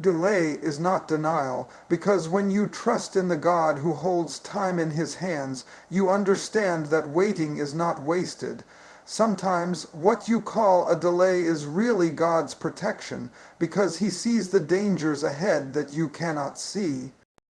Delay is not denial, because when you trust in the God who holds time in his hands, you understand that waiting is not wasted. Sometimes what you call a delay is really God's protection, because he sees the dangers ahead that you cannot see.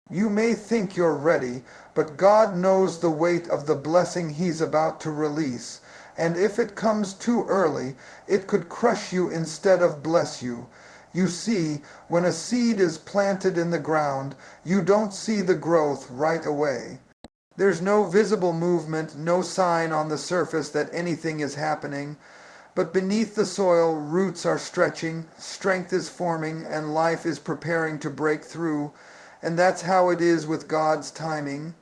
You may think you're ready, but God knows the weight of the blessing he's about to release, and if it comes too early, it could crush you instead of bless you. You see, when a seed is planted in the ground, you don't see the growth right away. There's no visible movement, no sign on the surface that anything is happening. But beneath the soil, roots are stretching, strength is forming, and life is preparing to break through. And that's how it is with God's timing.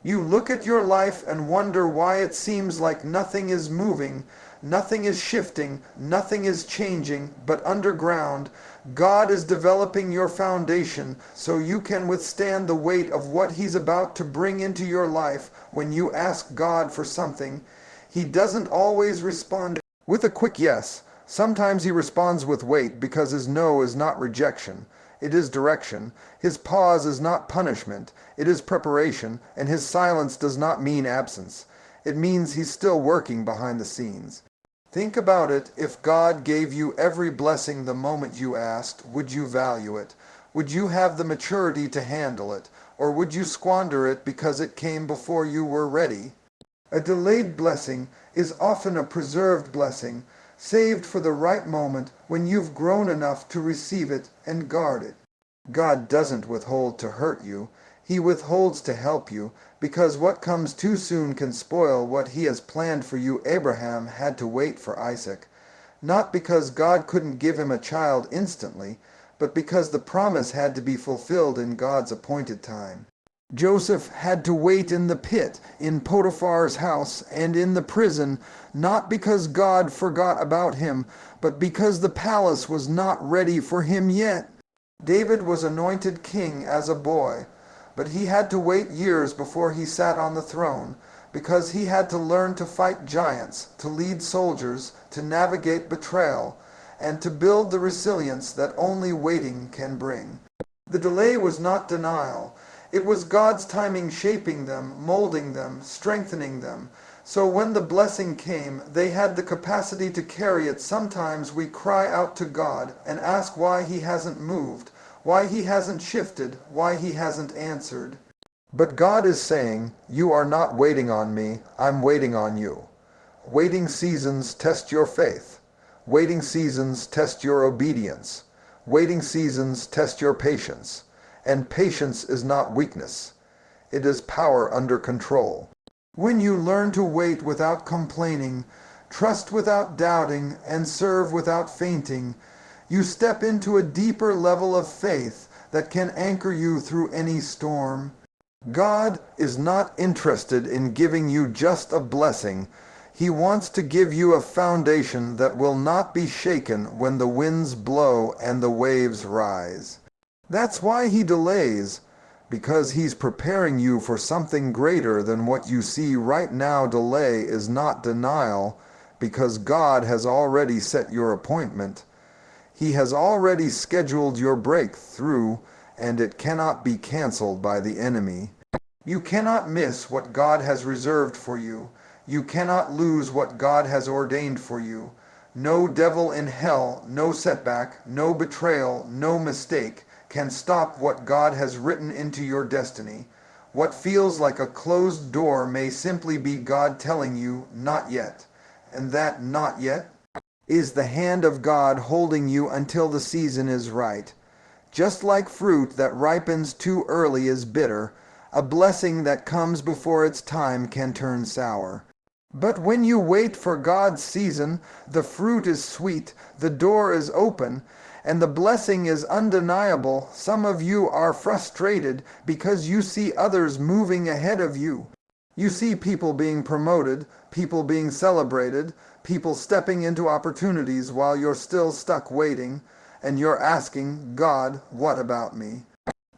You look at your life and wonder why it seems like nothing is moving, nothing is shifting, nothing is changing, but underground, God is developing your foundation so you can withstand the weight of what he's about to bring into your life when you ask God for something. He doesn't always respond with a quick yes. Sometimes he responds with wait because his no is not rejection. It is direction. His pause is not punishment. It is preparation, and his silence does not mean absence. It means he's still working behind the scenes. Think about it. If God gave you every blessing the moment you asked, would you value it? Would you have the maturity to handle it? Or would you squander it because it came before you were ready? A delayed blessing is often a preserved blessing, saved for the right moment when you've grown enough to receive it and guard it. God doesn't withhold to hurt you. He withholds to help you, because what comes too soon can spoil what he has planned for you. Abraham had to wait for Isaac, not because God couldn't give him a child instantly, but because the promise had to be fulfilled in God's appointed time. Joseph had to wait in the pit, in Potiphar's house, and in the prison, not because God forgot about him, but because the palace was not ready for him yet. David was anointed king as a boy, but he had to wait years before he sat on the throne, because he had to learn to fight giants, to lead soldiers, to navigate betrayal, and to build the resilience that only waiting can bring. The delay was not denial. It was God's timing shaping them, molding them, strengthening them. So when the blessing came, they had the capacity to carry it. Sometimes we cry out to God and ask why he hasn't moved, why he hasn't shifted, why he hasn't answered. But God is saying, you are not waiting on me, I'm waiting on you. Waiting seasons test your faith. Waiting seasons test your obedience. Waiting seasons test your patience. And patience is not weakness. It is power under control. When you learn to wait without complaining, trust without doubting, and serve without fainting, you step into a deeper level of faith that can anchor you through any storm. God is not interested in giving you just a blessing. He wants to give you a foundation that will not be shaken when the winds blow and the waves rise. That's why he delays, because he's preparing you for something greater than what you see right now. Delay is not denial, because God has already set your appointment. He has already scheduled your breakthrough, and it cannot be canceled by the enemy. You cannot miss what God has reserved for you. You cannot lose what God has ordained for you. No devil in hell, no setback, no betrayal, no mistake can stop what God has written into your destiny. What feels like a closed door may simply be God telling you, not yet. And that not yet is the hand of God holding you until the season is right. Just like fruit that ripens too early is bitter, a blessing that comes before its time can turn sour. But when you wait for God's season, the fruit is sweet, the door is open, and the blessing is undeniable. Some of you are frustrated because you see others moving ahead of you. You see people being promoted, people being celebrated, people stepping into opportunities while you're still stuck waiting, and you're asking, God, what about me?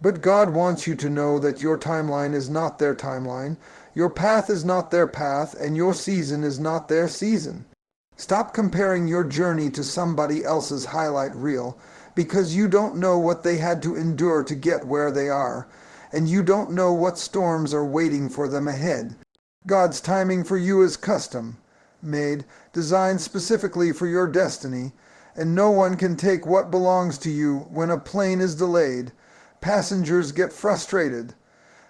But God wants you to know that your timeline is not their timeline, your path is not their path, and your season is not their season. Stop comparing your journey to somebody else's highlight reel, because you don't know what they had to endure to get where they are, and you don't know what storms are waiting for them ahead. God's timing for you is custom made, designed specifically for your destiny, and no one can take what belongs to you when a plane is delayed. Passengers get frustrated.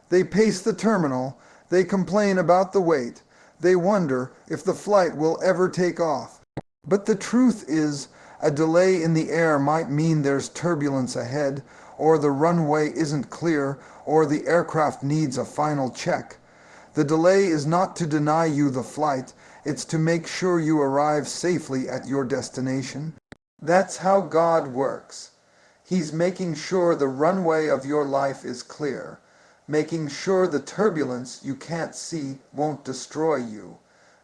They pace the terminal. They complain about the wait. They wonder if the flight will ever take off. But the truth is, a delay in the air might mean there's turbulence ahead, or the runway isn't clear, or the aircraft needs a final check. The delay is not to deny you the flight, it's to make sure you arrive safely at your destination. That's how God works. He's making sure the runway of your life is clear, making sure the turbulence you can't see won't destroy you,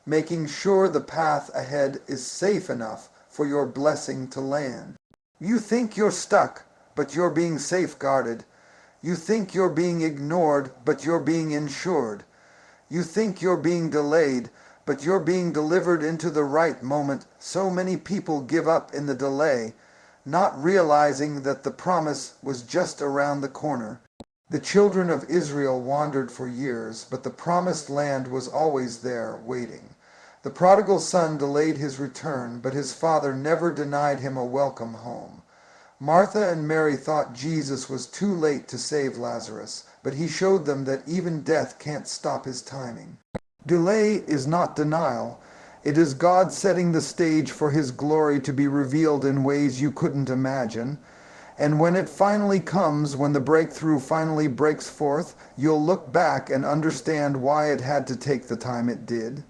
making sure the path ahead is safe enough for your blessing to land. You think you're stuck, but you're being safeguarded. You think you're being ignored, but you're being insured. You think you're being delayed, but you're being delivered into the right moment. So many people give up in the delay, not realizing that the promise was just around the corner. The children of Israel wandered for years, but the promised land was always there, waiting. The prodigal son delayed his return, but his father never denied him a welcome home. Martha and Mary thought Jesus was too late to save Lazarus, but he showed them that even death can't stop his timing. Delay is not denial. It is God setting the stage for his glory to be revealed in ways you couldn't imagine. And when it finally comes, when the breakthrough finally breaks forth, you'll look back and understand why it had to take the time it did.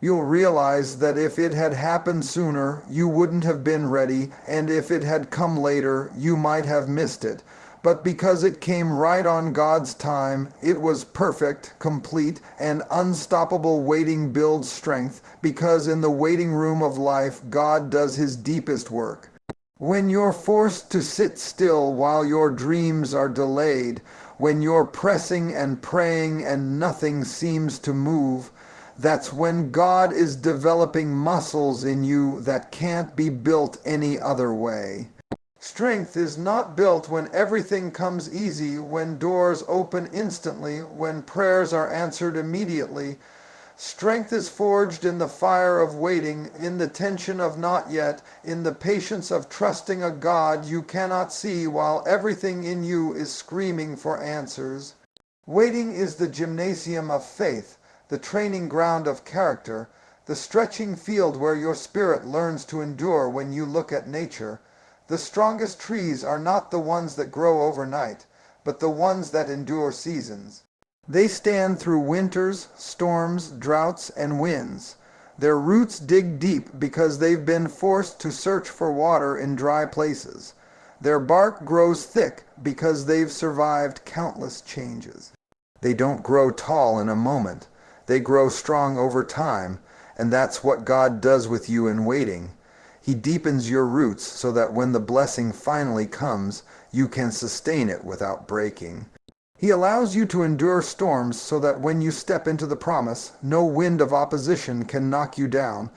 You'll realize that if it had happened sooner, you wouldn't have been ready, and if it had come later, you might have missed it. But because it came right on God's time, it was perfect, complete, and unstoppable. Waiting builds strength, because in the waiting room of life, God does his deepest work. When you're forced to sit still while your dreams are delayed, when you're pressing and praying and nothing seems to move, that's when God is developing muscles in you that can't be built any other way. Strength is not built when everything comes easy, when doors open instantly, when prayers are answered immediately. Strength is forged in the fire of waiting, in the tension of not yet, in the patience of trusting a God you cannot see while everything in you is screaming for answers. Waiting is the gymnasium of faith, the training ground of character, the stretching field where your spirit learns to endure when you look at nature. The strongest trees are not the ones that grow overnight, but the ones that endure seasons. They stand through winters, storms, droughts, and winds. Their roots dig deep because they've been forced to search for water in dry places. Their bark grows thick because they've survived countless changes. They don't grow tall in a moment. They grow strong over time, and that's what God does with you in waiting. He deepens your roots so that when the blessing finally comes, you can sustain it without breaking. He allows you to endure storms so that when you step into the promise, no wind of opposition can knock you down.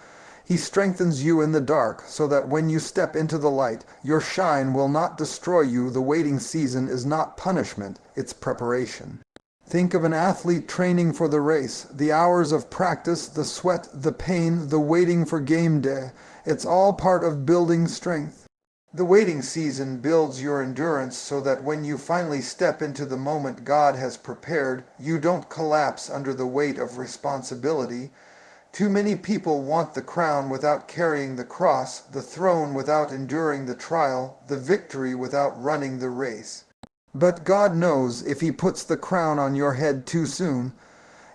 He strengthens you in the dark so that when you step into the light, your shine will not destroy you. The waiting season is not punishment, it's preparation. Think of an athlete training for the race, the hours of practice, the sweat, the pain, the waiting for game day. It's all part of building strength. The waiting season builds your endurance so that when you finally step into the moment God has prepared, you don't collapse under the weight of responsibility. Too many people want the crown without carrying the cross, the throne without enduring the trial, the victory without running the race. But God knows if he puts the crown on your head too soon,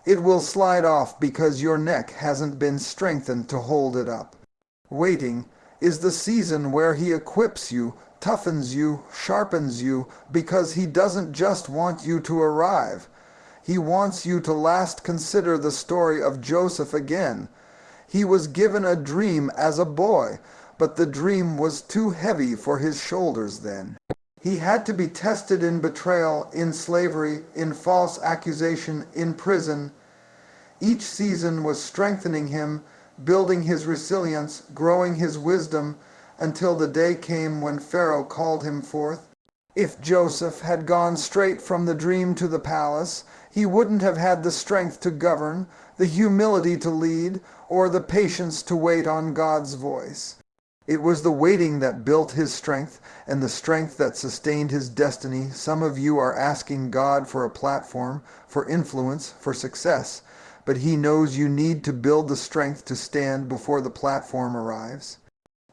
it will slide off because your neck hasn't been strengthened to hold it up. Waiting is the season where he equips you, toughens you, sharpens you, because he doesn't just want you to arrive. He wants you to last. Consider the story of Joseph again. He was given a dream as a boy, but the dream was too heavy for his shoulders then. He had to be tested in betrayal, in slavery, in false accusation, in prison. Each season was strengthening him, building his resilience, growing his wisdom, until the day came when Pharaoh called him forth. If Joseph had gone straight from the dream to the palace, he wouldn't have had the strength to govern, the humility to lead, or the patience to wait on God's voice. It was the waiting that built his strength, and the strength that sustained his destiny. Some of you are asking God for a platform, for influence, for success, but he knows you need to build the strength to stand before the platform arrives.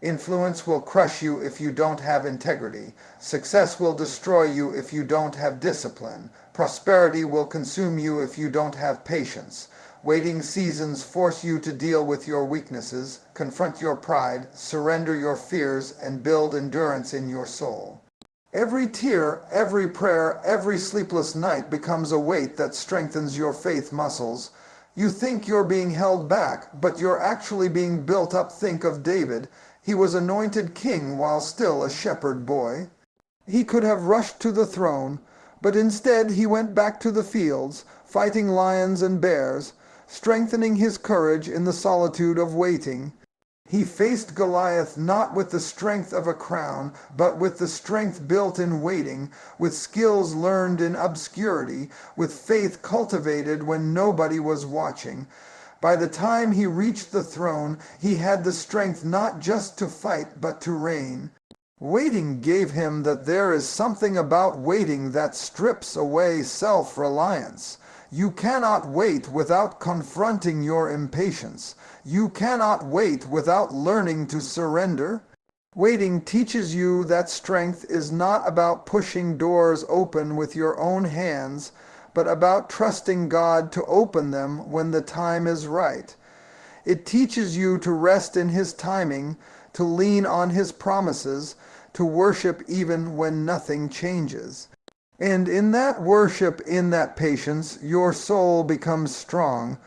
Influence will crush you if you don't have integrity. Success will destroy you if you don't have discipline. Prosperity will consume you if you don't have patience. Waiting seasons force you to deal with your weaknesses, confront your pride, surrender your fears, and build endurance in your soul. Every tear, every prayer, every sleepless night becomes a weight that strengthens your faith muscles. You think you're being held back, but you're actually being built up. Think of David. He was anointed king while still a shepherd boy. He could have rushed to the throne, but instead he went back to the fields, fighting lions and bears, strengthening his courage in the solitude of waiting. He faced Goliath not with the strength of a crown, but with the strength built in waiting, with skills learned in obscurity, with faith cultivated when nobody was watching. By the time he reached the throne, he had the strength not just to fight, but to reign. Waiting gave him that there is something about waiting that strips away self-reliance. You cannot wait without confronting your impatience. You cannot wait without learning to surrender. Waiting teaches you that strength is not about pushing doors open with your own hands, but about trusting God to open them when the time is right. It teaches you to rest in his timing, to lean on his promises, to worship even when nothing changes. And in that worship, in that patience, your soul becomes strong.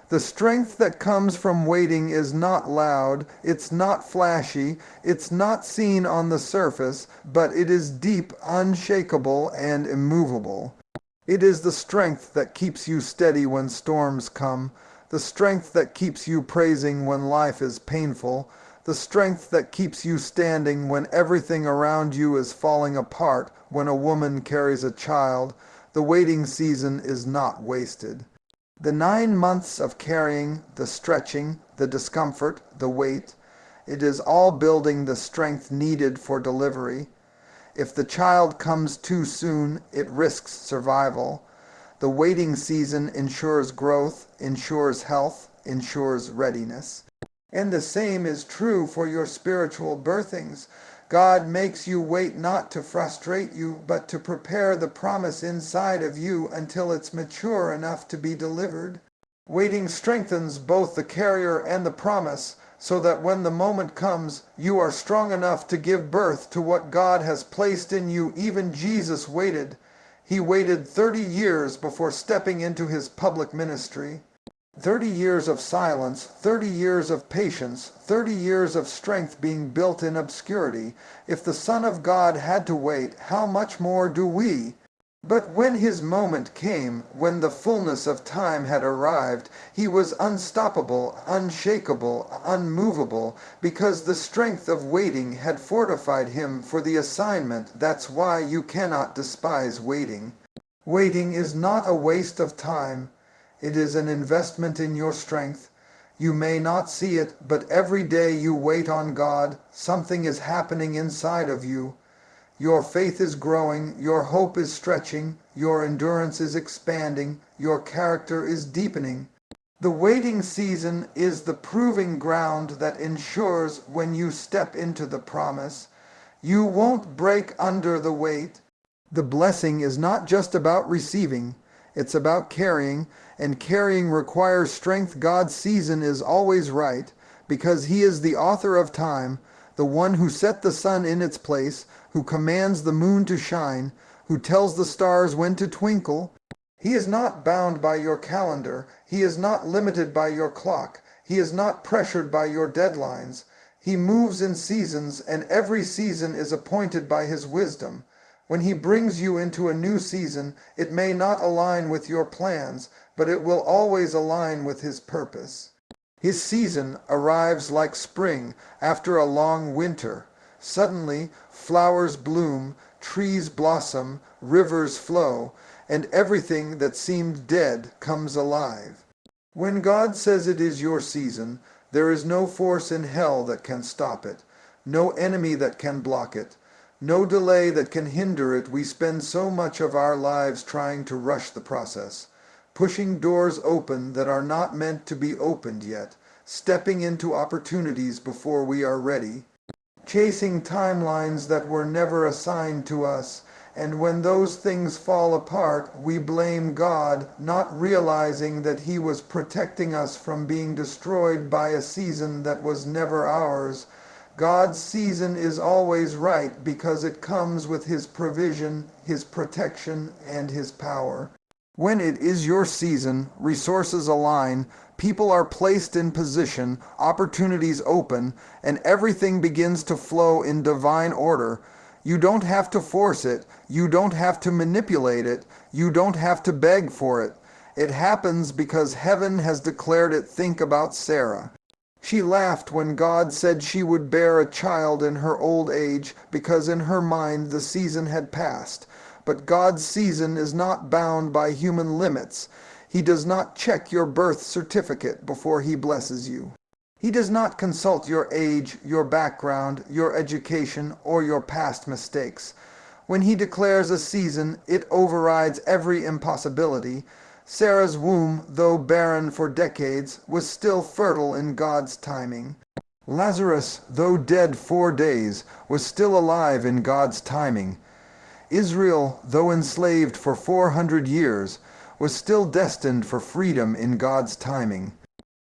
The strength that comes from waiting is not loud, it's not flashy, it's not seen on the surface, but it is deep, unshakable, and immovable. It is the strength that keeps you steady when storms come, the strength that keeps you praising when life is painful, the strength that keeps you standing when everything around you is falling apart, when a woman carries a child. The waiting season is not wasted. The 9 months of carrying, the stretching, the discomfort, the wait, it is all building the strength needed for delivery. If the child comes too soon, it risks survival. The waiting season ensures growth, ensures health, ensures readiness. And the same is true for your spiritual birthings. God makes you wait not to frustrate you, but to prepare the promise inside of you until it's mature enough to be delivered. Waiting strengthens both the carrier and the promise, so that when the moment comes, you are strong enough to give birth to what God has placed in you. Even Jesus waited. He waited 30 years before stepping into his public ministry. 30 years of silence, 30 years of patience, 30 years of strength being built in obscurity. If the Son of God had to wait, how much more do we? But when his moment came, when the fullness of time had arrived, he was unstoppable, unshakable, unmovable, because the strength of waiting had fortified him for the assignment. That's why you cannot despise waiting. Waiting is not a waste of time. It is an investment in your strength. You may not see it, but every day you wait on God, something is happening inside of you. Your faith is growing, your hope is stretching, your endurance is expanding, your character is deepening. The waiting season is the proving ground that ensures when you step into the promise, you won't break under the weight. The blessing is not just about receiving, it's about carrying, and carrying requires strength. God's season is always right, because he is the author of time, the one who set the sun in its place, who commands the moon to shine, who tells the stars when to twinkle. He is not bound by your calendar. He is not limited by your clock. He is not pressured by your deadlines. He moves in seasons, and every season is appointed by his wisdom. When he brings you into a new season, it may not align with your plans, but it will always align with his purpose. His season arrives like spring after a long winter. Suddenly flowers bloom, trees blossom, rivers flow, and everything that seemed dead comes alive. When God says it is your season, there is no force in hell that can stop it, no enemy that can block it, no delay that can hinder it. We spend so much of our lives trying to rush the process, pushing doors open that are not meant to be opened yet, stepping into opportunities before we are ready, chasing timelines that were never assigned to us. And when those things fall apart, we blame God, not realizing that He was protecting us from being destroyed by a season that was never ours. God's season is always right because it comes with His provision, His protection, and His power. When it is your season, resources align, people are placed in position, opportunities open, and everything begins to flow in divine order. You don't have to force it. You don't have to manipulate it. You don't have to beg for it. It happens because heaven has declared it. Think about Sarah. She laughed when God said she would bear a child in her old age because in her mind the season had passed. But God's season is not bound by human limits. He does not check your birth certificate before He blesses you. He does not consult your age, your background, your education, or your past mistakes. When He declares a season, it overrides every impossibility. Sarah's womb, though barren for decades, was still fertile in God's timing. Lazarus, though dead 4 days, was still alive in God's timing. Israel, though enslaved for 400 years, was still destined for freedom in God's timing.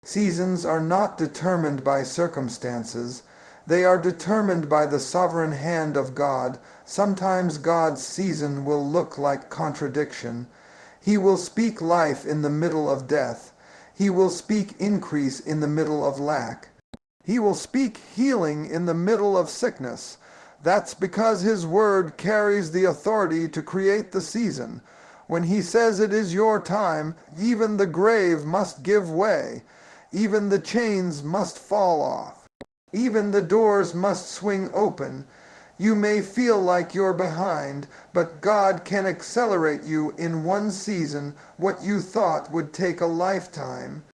Seasons are not determined by circumstances. They are determined by the sovereign hand of God. Sometimes God's season will look like contradiction. He will speak life in the middle of death. He will speak increase in the middle of lack. He will speak healing in the middle of sickness. That's because His word carries the authority to create the season. When He says it is your time, even the grave must give way. Even the chains must fall off. Even the doors must swing open. You may feel like you're behind, but God can accelerate you in one season what you thought would take a lifetime.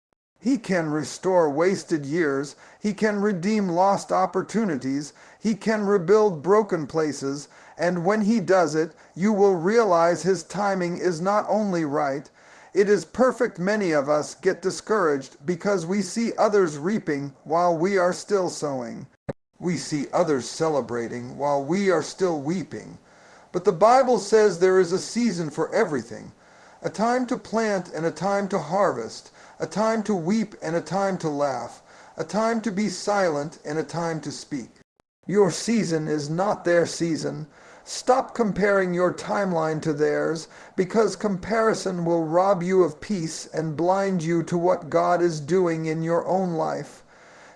He can restore wasted years. He can redeem lost opportunities. He can rebuild broken places. And when He does it, you will realize His timing is not only right, it is perfect. Many of us get discouraged because we see others reaping while we are still sowing. We see others celebrating while we are still weeping. But the Bible says there is a season for everything, a time to plant and a time to harvest, a time to weep and a time to laugh, a time to be silent and a time to speak. Your season is not their season. Stop comparing your timeline to theirs, because comparison will rob you of peace and blind you to what God is doing in your own life.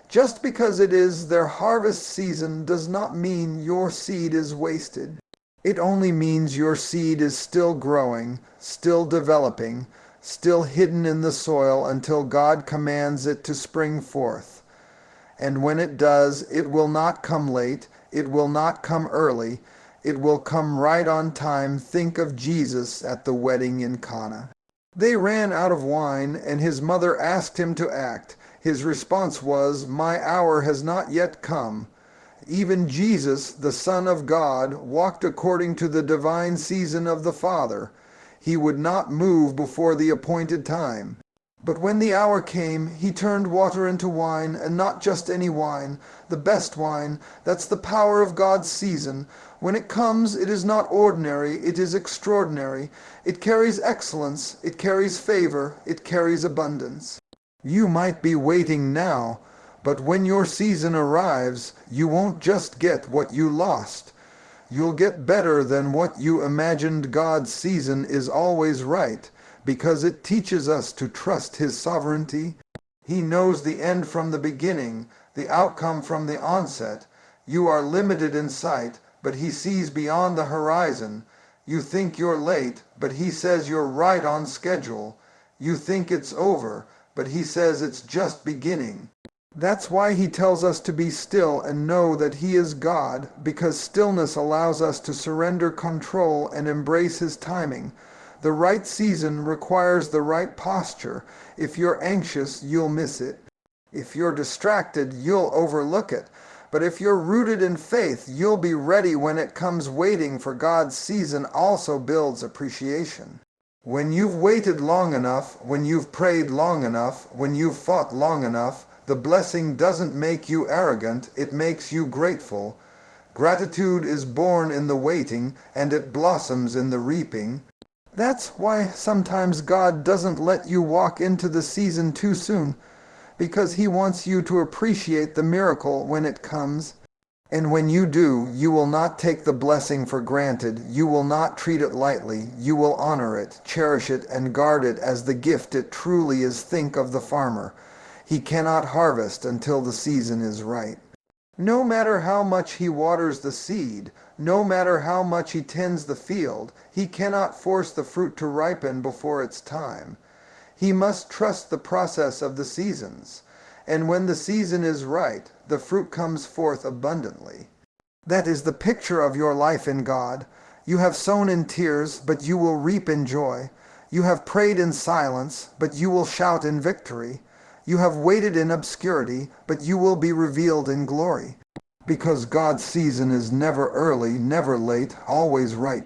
Just because it is their harvest season does not mean your seed is wasted. It only means your seed is still growing, still developing, still hidden in the soil until God commands it to spring forth. And when it does, it will not come late, it will not come early, it will come right on time. Think of Jesus at the wedding in Cana. They ran out of wine, and His mother asked Him to act. His response was, "My hour has not yet come." Even Jesus, the Son of God, walked according to the divine season of the Father. He would not move before the appointed time. But when the hour came, He turned water into wine, and not just any wine, the best wine. That's the power of God's season. When it comes, it is not ordinary, it is extraordinary. It carries excellence, it carries favor, it carries abundance. You might be waiting now, but when your season arrives, you won't just get what you lost. You'll get better than what you imagined. God's season is always right, because it teaches us to trust His sovereignty. He knows the end from the beginning, the outcome from the onset. You are limited in sight, but He sees beyond the horizon. You think you're late, but He says you're right on schedule. You think it's over, but he says it's just beginning. That's why he tells us to be still and know that he is God, because stillness allows us to surrender control and embrace his timing. The right season requires the right posture. If you're anxious, you'll miss it. If you're distracted, you'll overlook it. But if you're rooted in faith, you'll be ready when it comes. Waiting for God's season also builds appreciation. When you've waited long enough, when you've prayed long enough, when you've fought long enough, the blessing doesn't make you arrogant, it makes you grateful. Gratitude is born in the waiting, and it blossoms in the reaping. That's why sometimes God doesn't let you walk into the season too soon, because he wants you to appreciate the miracle when it comes. And when you do, you will not take the blessing for granted. You will not treat it lightly. You will honor it, cherish it, and guard it as the gift it truly is. Think of the farmer. He cannot harvest until the season is right. No matter how much he waters the seed, no matter how much he tends the field, he cannot force the fruit to ripen before its time. He must trust the process of the seasons, and when the season is right, the fruit comes forth abundantly. That is the picture of your life in God. You have sown in tears, but you will reap in joy. You have prayed in silence, but you will shout in victory. You have waited in obscurity, but you will be revealed in glory. Because God's season is never early, never late, always right.